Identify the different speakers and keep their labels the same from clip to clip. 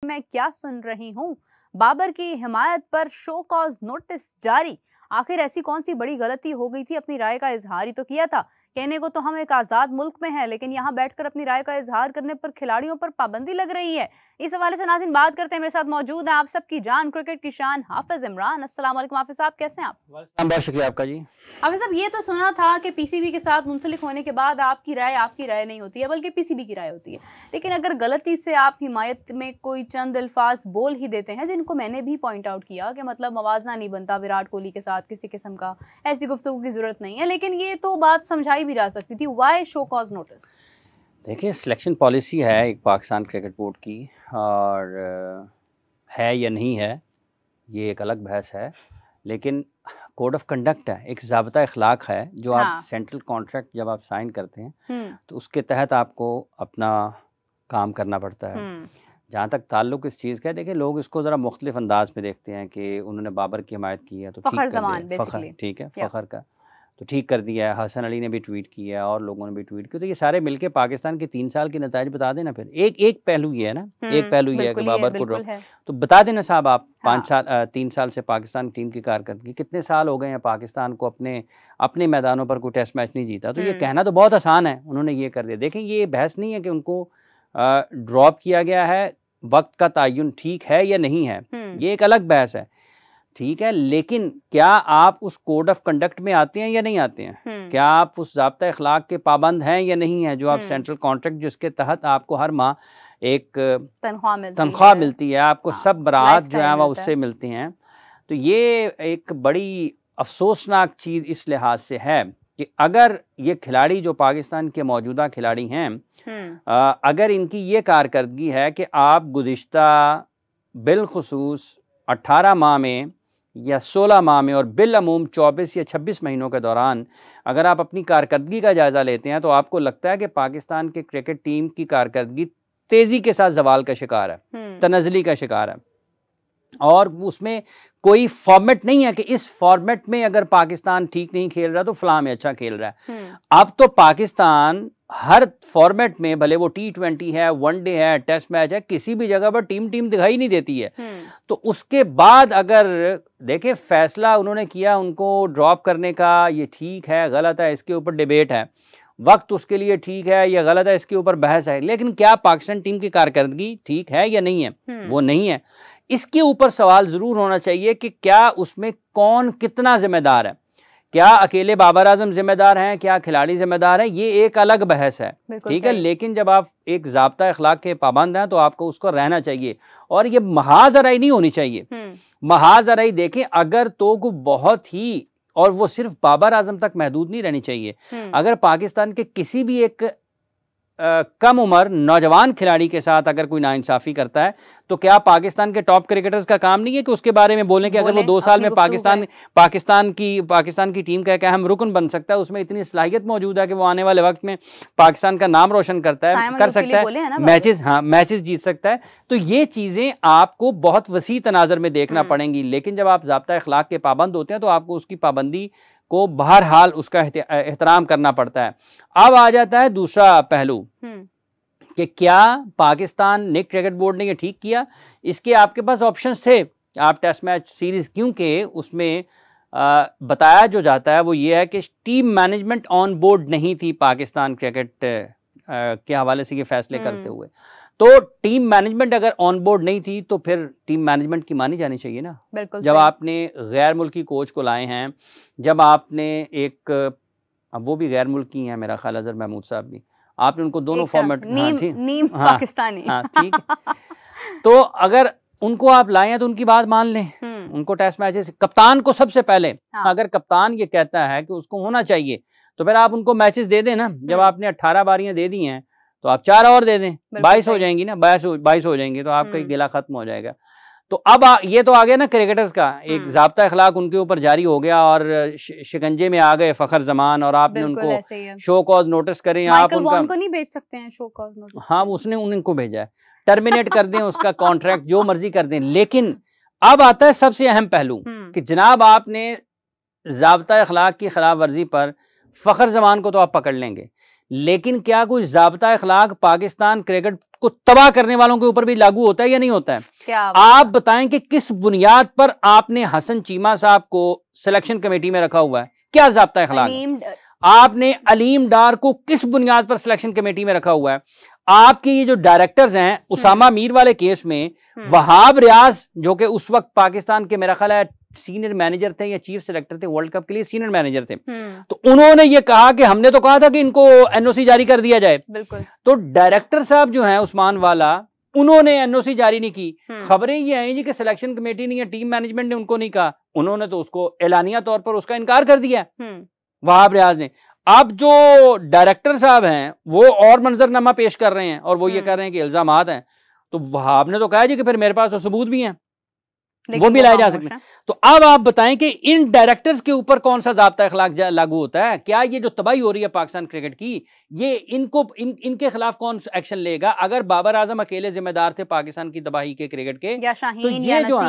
Speaker 1: मैं क्या सुन रही हूँ, बाबर की हिमायत पर शो कॉज नोटिस जारी। आखिर ऐसी कौन सी बड़ी गलती हो गई थी? अपनी राय का इजहार ही तो किया था। कहने को तो हम एक आजाद मुल्क में हैं, लेकिन यहाँ बैठकर अपनी राय का इजहार करने पर खिलाड़ियों पर पाबंदी लग रही है। इस हवाले से नाज़रीन बात करते हैं। मेरे साथ मौजूद हैं आप सबकी जान, क्रिकेट की शान, हाफिज इमरान। अस्सलाम वालेकुम हाफिज साहब, कैसे हैं आप?
Speaker 2: बहुत शुक्रिया आपका जी।
Speaker 1: हाफिज साहब, ये तो सुना था कि पीसीबी के साथ मुंसलिक होने के बाद आपकी राय नहीं होती है, बल्कि पीसीबी की राय होती है। लेकिन अगर गलती से आप हिमायत में कोई चंद अल्फाज बोल ही देते हैं, जिनको मैंने भी पॉइंट आउट किया कि मतलब मवाजना नहीं बनता विराट कोहली के साथ किसी किस्म का, ऐसी गुफ्तगू की जरूरत नहीं है, लेकिन ये तो बात समझाई भी जा सकती थी। Why show cause notice?
Speaker 2: देखिए, सिलेक्शन पॉलिसी है एक पाकिस्तान क्रिकेट बोर्ड की, और है या नहीं है ये एक अलग बहस है, लेकिन कोड ऑफ कंडक्ट है, एक ज़ाब्ता अखलाक है जो आप सेंट्रल कॉन्ट्रैक्ट जब आप साइन करते हैं तो उसके तहत आपको अपना काम करना पड़ता है। जहाँ तक ताल्लुक इस चीज़ का है, देखिए लोग इसको ज़रा मुख्तलिफ अंदाज में देखते हैं कि उन्होंने बाबर की हिमायत की है तो ठीक कर दिया, फ़ख्र ठीक है, फ़ख्र का तो ठीक कर दिया है। हसन अली ने भी ट्वीट किया और लोगों ने भी ट्वीट किया, तो ये सारे मिलके पाकिस्तान के 3 साल के नताइज बता देना। फिर एक पहलू ये है ना, एक पहलू ये है कि बाबर को ड्रॉप, तो बता देना साहब आप 3 साल से पाकिस्तान टीम की कारकर्दगी, कितने साल हो गए हैं पाकिस्तान को अपने मैदानों पर कोई टेस्ट मैच नहीं जीता। तो ये कहना तो बहुत आसान है, उन्होंने ये कर दिया। देखें, ये बहस नहीं है कि उनको ड्रॉप किया गया है, वक्त का तयन ठीक है या नहीं है, ये एक अलग बहस है, ठीक है। लेकिन क्या आप उस कोड ऑफ कंडक्ट में आते हैं या नहीं आते हैं? क्या आप उस ज़ाब्ता अखलाक के पाबंद हैं या नहीं है, जो आप सेंट्रल कॉन्ट्रैक्ट जिसके तहत आपको हर माह एक तनख्वाह मिलती है, आपको सब बरात जो है वह उससे मिलती हैं। तो ये एक बड़ी अफसोसनाक चीज़ इस लिहाज से है कि अगर ये खिलाड़ी जो पाकिस्तान के मौजूदा खिलाड़ी हैं, अगर इनकी ये कारकर्दगी है कि आप गुज़िश्ता बिलखुसूस 18 माह में या 16 माह में और बिलअमूम 24 या 26 महीनों के दौरान अगर आप अपनी कारकर्दगी का जायज़ा लेते हैं, तो आपको लगता है कि पाकिस्तान के क्रिकेट टीम की कारकर्दगी तेज़ी के साथ जवाल का शिकार है, तनज़ली का शिकार है, और उसमें कोई फॉर्मेट नहीं है कि इस फॉर्मेट में अगर पाकिस्तान ठीक नहीं खेल रहा तो फलां में अच्छा खेल रहा है। अब तो पाकिस्तान हर फॉर्मेट में, भले वो T20 है, वनडे है, टेस्ट मैच है, किसी भी जगह पर टीम दिखाई नहीं देती है। तो उसके बाद अगर देखें फैसला उन्होंने किया उनको ड्रॉप करने का, ये ठीक है गलत है, इसके ऊपर डिबेट है, वक्त उसके लिए ठीक है या गलत है, इसके ऊपर बहस है। लेकिन क्या पाकिस्तान टीम की कारकर्दगी ठीक है या नहीं है? वो नहीं है। इसके ऊपर सवाल ज़रूर होना चाहिए कि क्या उसमें कौन कितना जिम्मेदार है, क्या अकेले बाबर आजम जिम्मेदार हैं, क्या खिलाड़ी जिम्मेदार हैं, ये एक अलग बहस है, ठीक है। लेकिन जब आप एक ज़ाब्ता अखलाक के पाबंद हैं तो आपको उसको रहना चाहिए, और ये महाजराई नहीं होनी चाहिए। महाजराई देखें अगर तो बहुत ही, और वो सिर्फ बाबर आजम तक महदूद नहीं रहनी चाहिए। अगर पाकिस्तान के किसी भी एक कम उम्र नौजवान खिलाड़ी के साथ अगर कोई नाइंसाफ़ी करता है, तो क्या पाकिस्तान के टॉप क्रिकेटर्स का काम नहीं है कि उसके बारे में बोलें कि अगर वो 2 साल में पाकिस्तान की टीम का एक अहम रुकन बन सकता है, उसमें इतनी सलाहियत मौजूद है कि वो आने वाले वक्त में पाकिस्तान का नाम रोशन कर सकता है, मैचेस जीत सकता है। तो ये चीज़ें आपको बहुत वसी तनाज़र में देखना पड़ेंगी। लेकिन जब आप ज़ाब्ता अखलाक के पाबंद होते हैं तो आपको उसकी पाबंदी को बहरहाल उसका एहतराम करना पड़ता है। अब आ जाता है दूसरा पहलू कि क्या पाकिस्तान ने क्रिकेट बोर्ड ने ये ठीक किया? इसके आपके पास ऑप्शंस थे, आप टेस्ट मैच सीरीज, क्योंकि उसमें बताया जो जाता है वो ये है कि टीम मैनेजमेंट ऑन बोर्ड नहीं थी पाकिस्तान क्रिकेट के हवाले से ये फैसले करते हुए। तो टीम मैनेजमेंट अगर ऑन बोर्ड नहीं थी तो फिर टीम मैनेजमेंट की मानी जानी चाहिए ना। जब आपने गैर मुल्की कोच को लाए हैं, जब आपने एक, अब वो भी गैर मुल्की हैं मेरा ख्याल, अजहर महमूद साहब भी, आपने उनको दोनों फॉर्मेट,
Speaker 1: पाकिस्तानी,
Speaker 2: ठीक है। तो अगर उनको आप लाए हैं तो उनकी बात मान लें, उनको टेस्ट मैचेस, कप्तान को सबसे पहले, अगर कप्तान ये कहता है कि उसको होना चाहिए तो फिर आप उनको मैचेस दे दें ना। जब आपने 18 बारियां दे दी हैं तो आप 4 और दे दें, 22 हो जाएंगी ना, 22 हो जाएंगी, तो आपका गिला खत्म हो जाएगा। तो अब ये तो आ गया ना क्रिकेटर्स का एक ज़ाब्ता अखलाक उनके ऊपर जारी हो गया और शिकंजे में आ गए फ़खर जमान, और आपने उनको शो कॉज नोटिस करें, आप
Speaker 1: उनको नहीं भेज सकते हैं शो कॉज नोटिस।
Speaker 2: हाँ, उसने उनको भेजा है, टर्मिनेट कर दें उसका कॉन्ट्रैक्ट, जो मर्जी कर दें। लेकिन अब आता है सबसे अहम पहलू कि जनाब आपने ज़ाब्ता अखलाक की खिलाफ वर्जी पर फ़खर जमान को तो आप पकड़ लेंगे, लेकिन क्या कोई ज़ाब्ता अखलाक पाकिस्तान क्रिकेट को तबाह करने वालों के ऊपर भी लागू होता है या नहीं होता है?
Speaker 1: क्या
Speaker 2: आप बताएं कि किस बुनियाद पर आपने हसन चीमा साहब को सिलेक्शन कमेटी में रखा हुआ है? क्या ज़ाब्ता अखलाक है? आपने अलीम डार को किस बुनियाद पर सिलेक्शन कमेटी में रखा हुआ है? आपके ये जो डायरेक्टर्स हैं उसामा मीर वाले केस में वहाब रियाज, जो कि उस वक्त पाकिस्तान के मेरा ख्याल है सीनियर मैनेजर थे या चीफ सेलेक्टर थे, वर्ल्ड कप के लिए सीनियर मैनेजर थे, तो उन्होंने ये कहा कि हमने तो कहा था कि इनको एनओसी जारी कर दिया जाए।
Speaker 1: बिल्कुल।
Speaker 2: तो डायरेक्टर साहब जो हैं उस्मान वाला, उन्होंने एनओसी जारी नहीं की। खबरें ये आई जी कि सिलेक्शन कमेटी ने या टीम मैनेजमेंट ने उनको नहीं कहा, उन्होंने तो उसको एलानिया तौर पर उसका इनकार कर दिया वहाब रियाज ने। अब जो डायरेक्टर साहब हैं वो और मंजरनामा पेश कर रहे हैं और वो ये कह रहे हैं कि इल्जामात हैं, तो वहाब ने तो कहा जी कि फिर मेरे पास तो सबूत भी हैं, वो भी लाए जा सकते हैं। तो अब आप बताएं कि इन डायरेक्टर्स के ऊपर कौन सा ज़ाब्ता अखलाक लागू होता है? क्या ये जो तबाही हो रही है पाकिस्तान क्रिकेट की, ये इनके खिलाफ कौन सा एक्शन लेगा? अगर बाबर आजम अकेले जिम्मेदार थे पाकिस्तान की तबाही के क्रिकेट के,
Speaker 1: या
Speaker 2: तो ये जो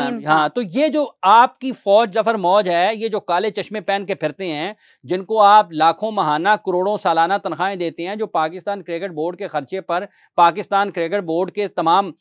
Speaker 2: तो ये जो आपकी फौज जफर मौज है, ये जो काले चश्मे पहन के फिरते हैं, जिनको आप लाखों महाना करोड़ों सालाना तनख्वाहें देते हैं, जो पाकिस्तान क्रिकेट बोर्ड के खर्चे पर पाकिस्तान क्रिकेट बोर्ड के तमाम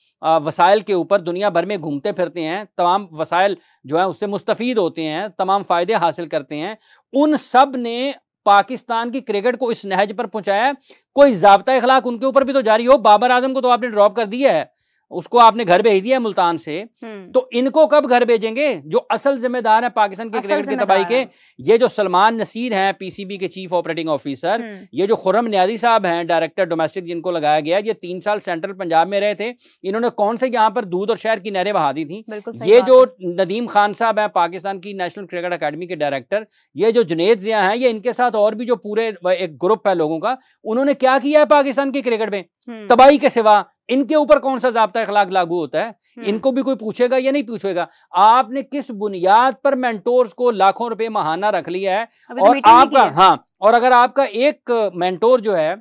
Speaker 2: वसाइल के ऊपर दुनिया भर में घूमते फिरते हैं, तमाम वसाइल जो है उससे मुस्तफीद होते हैं, तमाम फायदे हासिल करते हैं, उन सब ने पाकिस्तान की क्रिकेट को इस नहज पर पहुंचाया। कोई ज़ाब्ता अखलाक उनके ऊपर भी तो जारी हो। बाबर आजम को तो आपने ड्रॉप कर दिया है, उसको आपने घर भेज दिया है मुल्तान से, तो इनको कब घर भेजेंगे? जो असल जिम्मेदार है पाकिस्तान की क्रिकेट की तबाही के, ये जो सलमान नसीर हैं पीसीबी के चीफ ऑपरेटिंग ऑफिसर, ये जो खुर्रम नियाज़ी साहब हैं डायरेक्टर डोमेस्टिक जिनको लगाया गया, ये 3 साल सेंट्रल पंजाब में रहे थे, इन्होंने कौन से यहाँ पर दूध और शहर की नहरें बहा दी थी। ये जो नदीम खान साहब हैं पाकिस्तान की नेशनल क्रिकेट अकेडमी के डायरेक्टर, ये जो जुनैद ज़िया हैं, ये इनके साथ और भी जो पूरे एक ग्रुप है लोगों का, उन्होंने क्या किया है पाकिस्तान की क्रिकेट में तबाही के सिवा? इनके ऊपर कौन सा ज़ाब्ता अखलाक लागू होता है? इनको भी कोई पूछेगा या नहीं पूछेगा? आपने किस बुनियाद पर मेंटोर्स को लाखों रुपए महाना रख लिया है? और आपका और अगर आपका एक मेंटोर जो है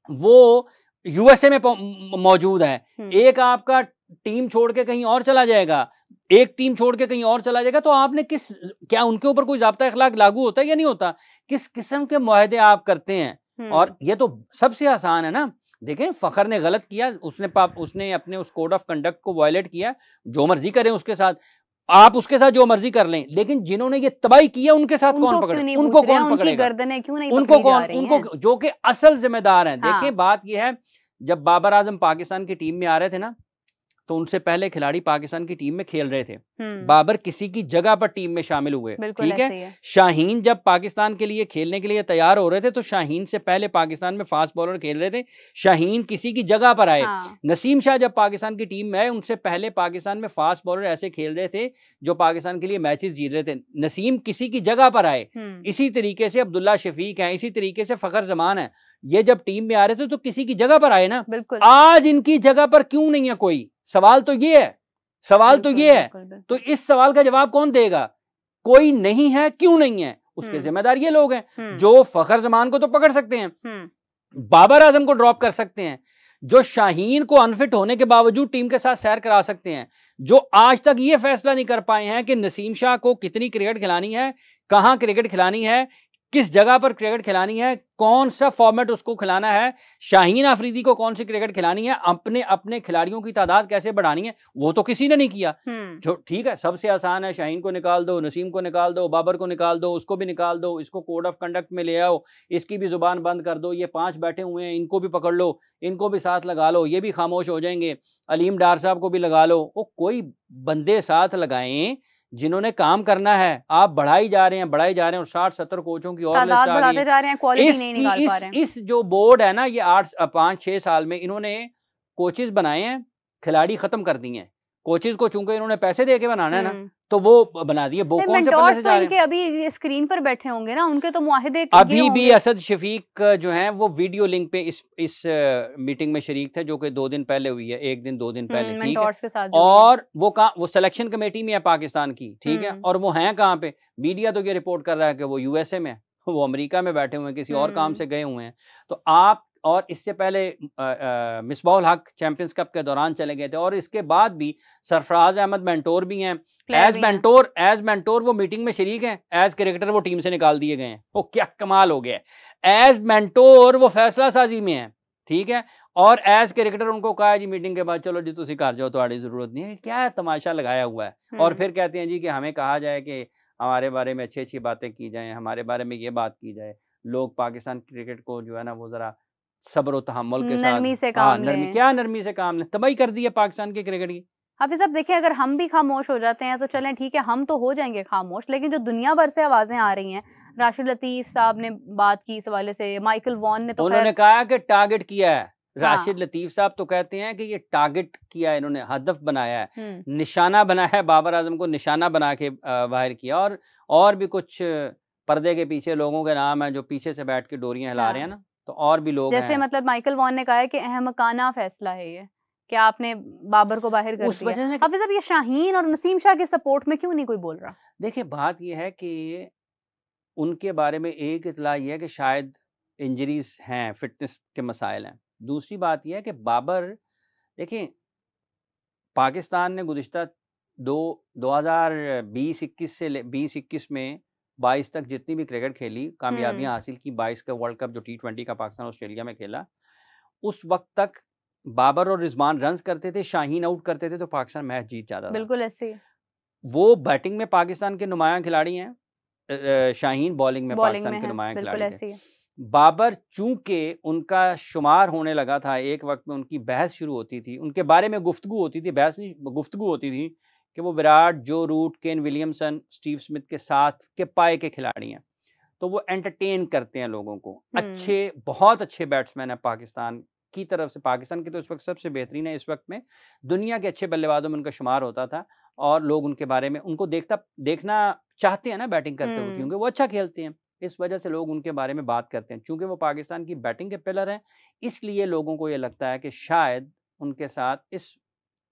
Speaker 2: वो यूएसए में मौजूद है, एक आपका टीम छोड़ के कहीं और चला जाएगा, एक टीम छोड़ के कहीं और चला जाएगा, तो आपने क्या उनके ऊपर कोई ज़ाब्ता अखलाक लागू होता है या नहीं होता? किस किस्म के मुआहदे आप करते हैं? और ये तो सबसे आसान है ना। देखें, फखर ने गलत किया, उसने अपने उस कोड ऑफ कंडक्ट को वायलेट किया, जो मर्जी करें उसके साथ, आप उसके साथ जो मर्जी कर लें, लेकिन जिन्होंने ये तबाही किया उनके साथ कौन पकड़े? उनको कौन पकड़ेगा? उनको कौन, उनको जो कि असल जिम्मेदार हैं। देखें, बात यह है, जब बाबर आजम पाकिस्तान की टीम में आ रहे थे ना, तो उनसे पहले खिलाड़ी पाकिस्तान की टीम में खेल रहे थे। बाबर किसी की जगह पर टीम में शामिल हुए, ठीक है। शाहीन जब पाकिस्तान के लिए खेलने के लिए तैयार हो रहे थे, तो शाहीन से पहले पाकिस्तान में फास्ट बॉलर खेल रहे थे, शाहीन किसी की जगह पर आए। नसीम शाह जब पाकिस्तान की टीम में आए, उनसे पहले पाकिस्तान में फास्ट बॉलर ऐसे खेल रहे थे जो पाकिस्तान के लिए मैचेस जीत रहे थे। नसीम किसी की जगह पर आए। इसी तरीके से अब्दुल्ला शफीक हैं, इसी तरीके से फखर जमान है, ये जब टीम में आ रहे थे तो किसी की जगह पर आए ना। आज इनकी जगह पर क्यों नहीं है कोई? सवाल तो ये है, सवाल तो ये है। तो इस सवाल का जवाब कौन देगा? कोई नहीं है, क्यों नहीं है? उसके जिम्मेदार ये लोग हैं जो फखर जमान को तो पकड़ सकते हैं, बाबर आजम को ड्रॉप कर सकते हैं, जो शाहीन को अनफिट होने के बावजूद टीम के साथ सैर करा सकते हैं, जो आज तक ये फैसला नहीं कर पाए हैं कि नसीम शाह को कितनी क्रिकेट खिलानी है, कहां क्रिकेट खिलानी है, किस जगह पर क्रिकेट खिलानी है, कौन सा फॉर्मेट उसको खिलाना है, शाहीन अफरीदी को कौन सी क्रिकेट खिलानी है, अपने अपने खिलाड़ियों की तादाद कैसे बढ़ानी है, वो तो किसी ने नहीं किया। जो ठीक है, सबसे आसान है, शाहीन को निकाल दो, नसीम को निकाल दो, बाबर को निकाल दो, उसको भी निकाल दो, इसको कोड ऑफ कंडक्ट में ले आओ, इसकी भी जुबान बंद कर दो, ये 5 बैठे हुए हैं, इनको भी पकड़ लो, इनको भी साथ लगा लो, ये भी खामोश हो जाएंगे, अलीम डार साहब को भी लगा लो। वो कोई बंदे साथ लगाएं जिन्होंने काम करना है। आप बढ़ाई जा रहे हैं और 60-70 कोचों की और लिस्ट आ गई है। इस जो बोर्ड है ना, ये 5-6 साल में इन्होंने कोचेस बनाए हैं, खिलाड़ी खत्म कर दिए हैं। कोचेस को चूंकि इन्होंने पैसे दे के बनाना है ना, तो वो बना दिए। वो कौन से पल्ले से जा रहे हैं?
Speaker 1: अभी स्क्रीन पर बैठे होंगे ना, उनके तो मुआहिदे
Speaker 2: अभी भी असद शफीक जो हैं वो वीडियो लिंक पे इस मीटिंग में शरीक थे, जो कि 2 दिन पहले हुई है, 1 दिन 2 दिन पहले, ठीक है। और वो सिलेक्शन कमेटी में है पाकिस्तान की, ठीक है। और वो हैं कहाँ पे? मीडिया तो ये रिपोर्ट कर रहा है कि वो यूएसए में, वो अमेरिका में बैठे हुए हैं, किसी और काम से गए हुए हैं। तो आप और इससे पहले मिसबाहुल हक चैंपियंस कप के दौरान चले गए थे, और इसके बाद भी सरफराज अहमद मेंटोर भी हैं, एज मेंटोर वो मीटिंग में शरीक हैं, एज क्रिकेटर वो टीम से निकाल दिए गए हैं। वो क्या कमाल हो गया है, एज मेंटोर वो फैसला साजी में है, ठीक है, और एज क्रिकेटर उनको कहा है जी मीटिंग के बाद चलो जी तुसी घर जाओ, तुम्हारी जरूरत नहीं है। क्या तमाशा लगाया हुआ है। और फिर कहते हैं जी कि हमें कहा जाए कि हमारे बारे में अच्छी अच्छी बातें की जाएं, हमारे बारे में ये बात की जाए। लोग पाकिस्तान क्रिकेट को जो है ना वो जरा सब्र तहम्मुल के साथ,
Speaker 1: नरमी से काम लें।
Speaker 2: क्या नरमी से काम लें, तबाही कर दी है पाकिस्तान के क्रिकेट की।
Speaker 1: हाफिज साहब देखिए, अगर हम भी खामोश हो जाते हैं तो चलें ठीक है, हम तो हो जाएंगे खामोश, लेकिन जो दुनिया भर से आवाजें आ रही हैं, राशिद लतीफ साहब ने बात की इस हवाले से, माइकल वॉन ने तो
Speaker 2: उन्होंने कहा कि टारगेट किया है। राशिद लतीफ साहब तो कहते हैं कि ये टारगेट किया है, इन्होंने हदफ बनाया है, निशाना बनाया है, बाबर आजम को निशाना बना के बाहर किया। और भी कुछ पर्दे के पीछे लोगों के नाम है जो पीछे से बैठ के डोरियां हिला रहे हैं ना, तो और भी लोग
Speaker 1: जैसे
Speaker 2: हैं।
Speaker 1: मतलब माइकल वॉन ने कहा है कि अहमकाना फैसला है ये, कि आपने बाबर को बाहर कर दिया। हाफिज साहब, ये शाहीन और नसीम शाह के सपोर्ट में क्यों नहीं कोई बोल रहा?
Speaker 2: देखिए बात ये है कि उनके बारे में एक इतला ये है कि शायद इंजरीज हैं, फिटनेस के मसाइल हैं। दूसरी बात यह है कि बाबर, देखिए पाकिस्तान ने गुज़िश्ता 2020-21 से 20-21 में 22 तक जितनी भी क्रिकेट खेली, कामयाबियां हासिल की, 22 का वर्ल्ड कप जो T20 का पाकिस्तान ऑस्ट्रेलिया में खेला, उस वक्त तक बाबर और रिजवान रन्स करते थे, शाहीन आउट करते थे, तो पाकिस्तान मैच जीत जाता था।
Speaker 1: बिल्कुल ऐसे।
Speaker 2: वो बैटिंग में पाकिस्तान के नुमायां खिलाड़ी हैं, शाहीन बॉलिंग में पाकिस्तान के नुमायां खिलाड़ी थे। बाबर चूंकि उनका शुमार होने लगा था, एक वक्त में उनकी बहस शुरू होती थी, उनके बारे में गुफ्तगू होती थी, बहस नहीं गुफ्तगू होती थी कि वो Virat, Joe Root, Kane Williamson, Steve Smith के साथ के पाए के खिलाड़ी हैं, तो वो एंटरटेन करते हैं लोगों को। अच्छे, बहुत अच्छे बैट्समैन है पाकिस्तान की तरफ से। पाकिस्तान के तो इस वक्त सबसे बेहतरीन है, इस वक्त में दुनिया के अच्छे बल्लेबाजों में उनका शुमार होता था, और लोग उनके बारे में उनको देखना चाहते हैं ना बैटिंग करते हुए, क्योंकि वो अच्छा खेलते हैं। इस वजह से लोग उनके बारे में बात करते हैं। चूंकि वो पाकिस्तान की बैटिंग के पिलर हैं, इसलिए लोगों को ये लगता है कि शायद उनके साथ इस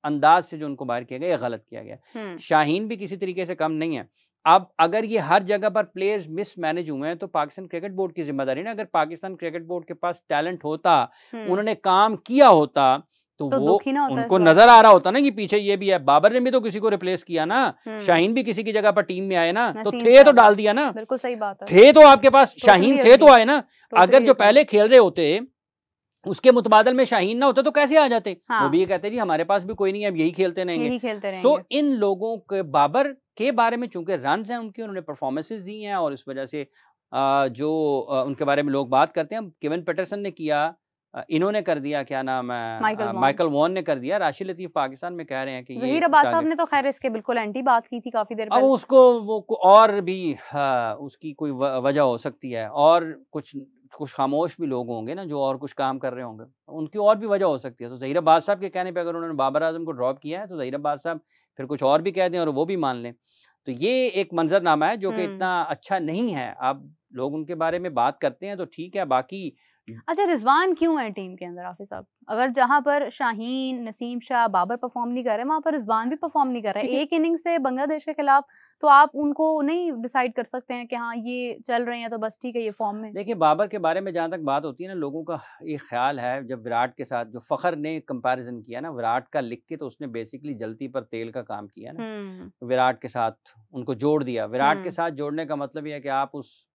Speaker 2: अंदाज से जो उनको बाहर किया गया, ये गलत किया गया। शाहीन भी किसी तरीके से कम नहीं है। अब अगर ये हर जगह पर प्लेयर्स मिसमैनेज हुए हैं तो पाकिस्तान क्रिकेट बोर्ड की जिम्मेदारी ना, अगर पाकिस्तान क्रिकेट बोर्ड के पास टैलेंट होता, उन्होंने काम किया होता, तो वो उनको नजर आ रहा होता ना कि पीछे ये भी है। बाबर ने भी तो किसी को रिप्लेस किया ना, शाहीन भी किसी की जगह पर टीम में आए ना, तो थे तो डाल दिया ना।
Speaker 1: बिल्कुल सही बात है,
Speaker 2: थे तो आपके पास शाहीन थे तो आए ना। अगर जो पहले खेल रहे होते उसके मुतबादल में शाहीन ना होता तो कैसे आ जाते? वो भी ये कहते जी हमारे पास भी कोई नहीं है, अब यही खेलते रहेंगे। सो इन लोगों के बाबर के बारे में चूंकि रन्स हैं उनके, उन्होंने परफॉर्मेंसेस दी हैं, और इस वजह से जो उनके बारे में लोग बात करते हैं। केविन पीटरसन ने किया, इन्होंने कर दिया, क्या नाम है, माइकल वॉन ने कर दिया। राशिद लतीफ पाकिस्तान में कह रहे हैं कि
Speaker 1: ज़हीर अब्बास साहब ने तो खैर इसके बिल्कुल एंटी बात की थी काफी देर पहले।
Speaker 2: अब उसको वो और भी उसकी कोई वजह हो सकती है, और कुछ खामोश भी लोग होंगे ना जो और कुछ काम कर रहे होंगे, उनकी और भी वजह हो सकती है। तो ज़हीर अब्बास साहब के कहने पे अगर उन्होंने बाबर आजम को ड्रॉप किया है तो ज़हीर अब्बास साहब फिर कुछ और भी कह दें और वो भी मान लें, तो ये एक मंजरनामा है जो कि इतना अच्छा नहीं है। अब लोग उनके बारे में बात करते हैं तो ठीक है, बाकी
Speaker 1: अच्छा रिजवान क्यों है टीम के अंदर हाफिज साहब? अगर जहां पर शाहीन, नसीम शाह, बाबर परफॉर्म नहीं कर रहे, वहां पर रिजवान भी परफॉर्म नहीं कर रहे। एक इनिंग से बांग्लादेश के खिलाफ तो आप उनको नहीं डिसाइड कर सकते हैं कि हाँ ये चल रहे हैं तो बस ठीक है, ये फॉर्म में।
Speaker 2: देखिए बाबर के बारे में जहाँ तक बात होती है ना, लोगों का एक ख्याल है, जब विराट के साथ जो फ़खर ने कंपैरिजन किया ना विराट का लिख के, तो उसने बेसिकली जलती पर तेल का काम किया ना, विराट के साथ उनको जोड़ दिया। विराट के साथ जोड़ने का मतलब ये है कि आप उस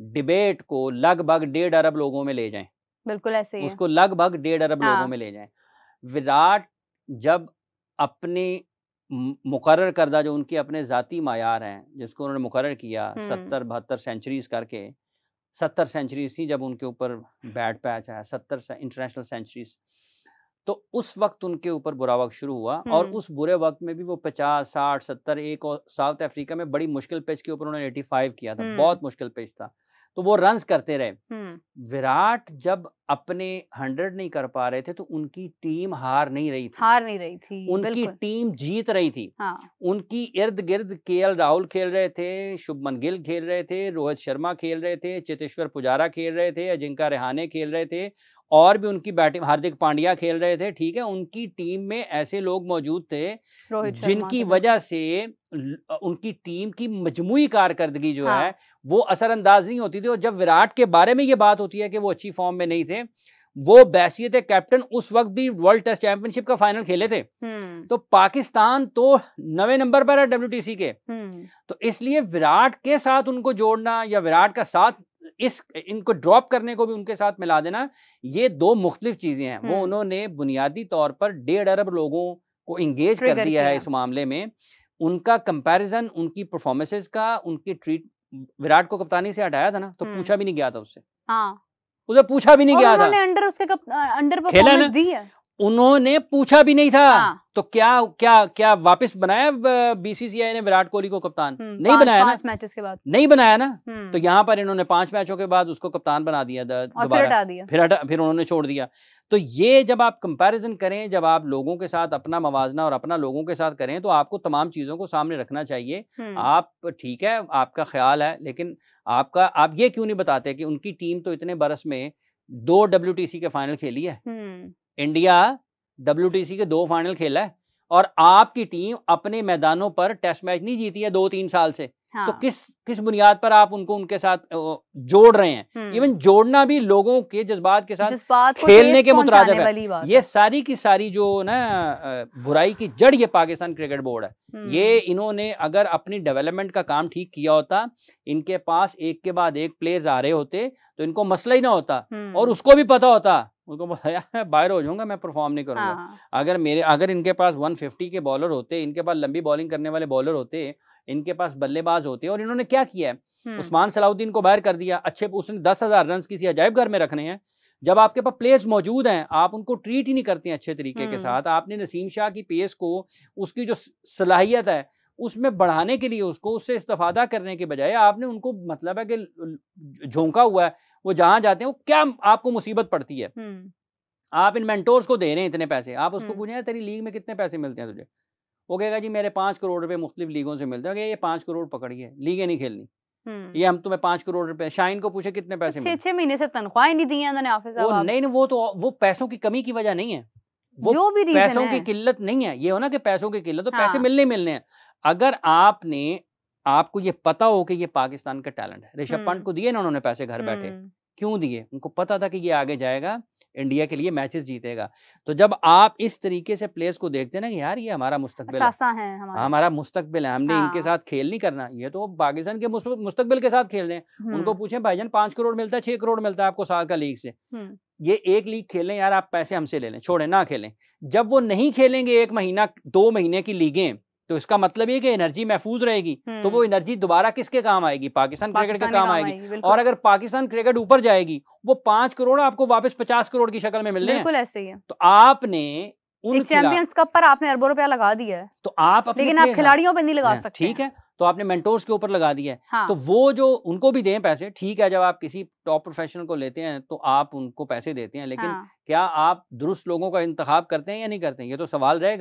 Speaker 2: डिबेट को लगभग 1.5 अरब लोगों में ले जाएं।
Speaker 1: बिल्कुल ऐसे ही
Speaker 2: उसको लगभग 1.5 अरब लोगों में ले जाएं। विराट जब अपने मुकर्रर करदा, जो उनके अपने ज़ाती मायार हैं, जिसको उन्होंने मुकर्रर किया 70-72 सेंचुरीज करके, 70 सेंचुरीज थी जब उनके ऊपर बैट पैच आया, 70 इंटरनेशनल सेंचुरीज, तो उस वक्त उनके ऊपर बुरा वक्त शुरू हुआ। और उस बुरे वक्त में भी वो 50, 60, 70, एक और साउथ अफ्रीका में बड़ी मुश्किल पिच के ऊपर उन्होंने 85 किया था, बहुत मुश्किल पिच था, तो वो रन्स करते रहे। विराट जब अपने 100 नहीं कर पा रहे थे तो उनकी टीम हार नहीं रही थी, उनकी टीम जीत रही थी। उनकी इर्द गिर्द केएल राहुल खेल रहे थे, शुभमन गिल खेल रहे थे, रोहित शर्मा खेल रहे थे, चेतेश्वर पुजारा खेल रहे थे, अजिंक्य रहाणे खेल रहे थे, और भी उनकी बैटिंग, हार्दिक पांड्या खेल रहे थे। ठीक है, उनकी टीम में ऐसे लोग मौजूद थे जिनकी वजह से उनकी टीम की मजमूई कारकर्दगी जो है वो असरअंदाज नहीं होती थी। और जब विराट के बारे में ये बात होती है कि वो अच्छी फॉर्म में नहीं थे, वो बैसियत कैप्टन उस वक्त भी वर्ल्ड टेस्ट चैंपियनशिप का फाइनल खेले थे। तो पाकिस्तान तो 9वें नंबर पर है WTC के। तो इसलिए विराट के साथ उनको जोड़ना या विराट का साथ इनको ड्रॉप करने को भी उनके साथ मिला देना, ये दो मुख्तलिफ चीजें हैं। वो उन्होंने बुनियादी तौर पर 1.5 अरब लोगों को इंगेज कर दिया है इस मामले में। उनका कंपैरिजन उनकी परफॉर्मेंसेस का, उनकी ट्रीट, विराट को कप्तानी से हटाया था ना तो पूछा भी नहीं गया था उससे। उसे पूछा भी नहीं गया था।
Speaker 1: अंडर उसके अंडर परफॉर्मेंस दी है,
Speaker 2: उन्होंने पूछा भी नहीं था। तो क्या क्या क्या वापस बनाया BCCI ने विराट कोहली को कप्तान? नहीं बनाया ना, 5
Speaker 1: मैचेस के बाद नहीं
Speaker 2: बनाया ना। तो यहाँ पर इन्होंने 5 मैचों के बाद उसको कप्तान बना दिया दोबारा, फिर उन्होंने छोड़ दिया। तो ये जब आप कंपैरिजन करें, जब आप लोगों के साथ अपना मवाजना और अपना लोगों के साथ करें, तो आपको तमाम चीजों को सामने रखना चाहिए। आप ठीक है, आपका ख्याल है, लेकिन आप ये क्यों नहीं बताते कि उनकी टीम तो इतने बरस में 2 WTC के फाइनल खेली है। इंडिया WTC के 2 फाइनल खेला है और आपकी टीम अपने मैदानों पर टेस्ट मैच नहीं जीती है 2-3 साल से। तो किस बुनियाद पर आप उनको उनके साथ जोड़ रहे हैं? इवन जोड़ना भी लोगों के जज्बात के साथ खेलने के मुतरादिफ है। ये सारी की सारी जो ना बुराई की जड़ ये पाकिस्तान क्रिकेट बोर्ड है। ये इन्होंने अगर अपनी डेवलपमेंट का काम ठीक किया होता, इनके पास एक के बाद एक प्लेयर्स आ रहे होते, तो इनको मसला ही ना होता। और उसको भी पता होता, उनको मैं बाहर हो जाऊंगा, मैं परफॉर्म नहीं करूंगा। अगर इनके पास 150 के बॉलर होते, इनके पास लंबी बॉलिंग करने वाले बॉलर होते, इनके पास बल्लेबाज होते, और इन्होंने क्या किया है, उस्मान सलाउद्दीन को बाहर कर दिया। अच्छे, उसने 10,000 रन किसी अजायब घर में रखने हैं। जब आपके पास प्लेयर्स मौजूद हैं, आप उनको ट्रीट ही नहीं करते हैं अच्छे तरीके के साथ। आपने नसीम शाह की पेस को, उसकी जो सलाहियत है उसमें बढ़ाने के लिए, उससे इस्तेफादा करने के बजाय आपने उनको मतलब है कि झोंका हुआ है। वो जहां जाते हैं वो क्या आपको मुसीबत पड़ती है। आप इन मेंटोर्स को दे रहे हैं इतने पैसे, आप उसको पूछें तेरी लीग में कितने पैसे मिलते हैं तुझे, वो कहेगा जी मेरे 5 करोड़ रुपए मुख्तलिफ लीगों से मिलते हैं। ये 5 करोड़ पकड़िए, लीगें नहीं खेलनी, ये हम तुम्हें 5 करोड़ रुपए। शाहीन को पूछे कितने पैसे मिलते हैं? 6 महीने से तनख्वाह ही नहीं दी है उन्होंने हाफिज साहब। नहीं, वो पैसों की कमी की वजह नहीं है, वो जो भी पैसों की किल्लत नहीं है। ये हो ना कि पैसों की किल्लत, तो पैसे मिलने हैं। अगर आपको ये पता हो कि ये पाकिस्तान का टैलेंट है, ऋषभ पंत को दिए ना उन्होंने पैसे घर बैठे, क्यों दिए? उनको पता था कि ये आगे जाएगा, इंडिया के लिए मैचेस जीतेगा। तो जब आप इस तरीके से प्लेयर्स को देखते हैं ना कि यार ये हमारा मुस्तकबिल है, हमारा मुस्तकबिल है, हमने इनके साथ खेल नहीं करना, ये तो पाकिस्तान के मुस्तकबिल के साथ खेल रहे हैं। उनको पूछें भाईजान 5 करोड़ मिलता है, 6 करोड़ मिलता है आपको साल का लीग से, ये एक लीग खेलें यार, आप पैसे हमसे ले लें, छोड़ें ना खेलें। जब वो नहीं खेलेंगे 1 महीना 2 महीने की लीगें, तो इसका मतलब ये कि एनर्जी महफूज रहेगी। तो वो एनर्जी दोबारा किसके काम आएगी? पाकिस्तान क्रिकेट के काम आएगी। और अगर पाकिस्तान क्रिकेट ऊपर जाएगी, वो 5 करोड़ आपको वापस 50 करोड़ की शक्ल में मिलने हैं। बिल्कुल ऐसे ही है। तो आपने उन चैंपियंस कप पर आपने अरबों रुपया लगा दिया है, तो आप लेकिन आप खिलाड़ियों पे नहीं लगा सकते। ठीक है, तो आपने मेंटोर्स के ऊपर लगा दिया है। तो वो जो उनको भी दें पैसे, ठीक है। जब आप किसी टॉप प्रोफेशनल को लेते हैं तो आप उनको पैसे देते हैं, लेकिन क्या आप दुरुस्त लोगों का इंतखाब करते हैं या नहीं करते हैं, ये तो सवाल रहेगा।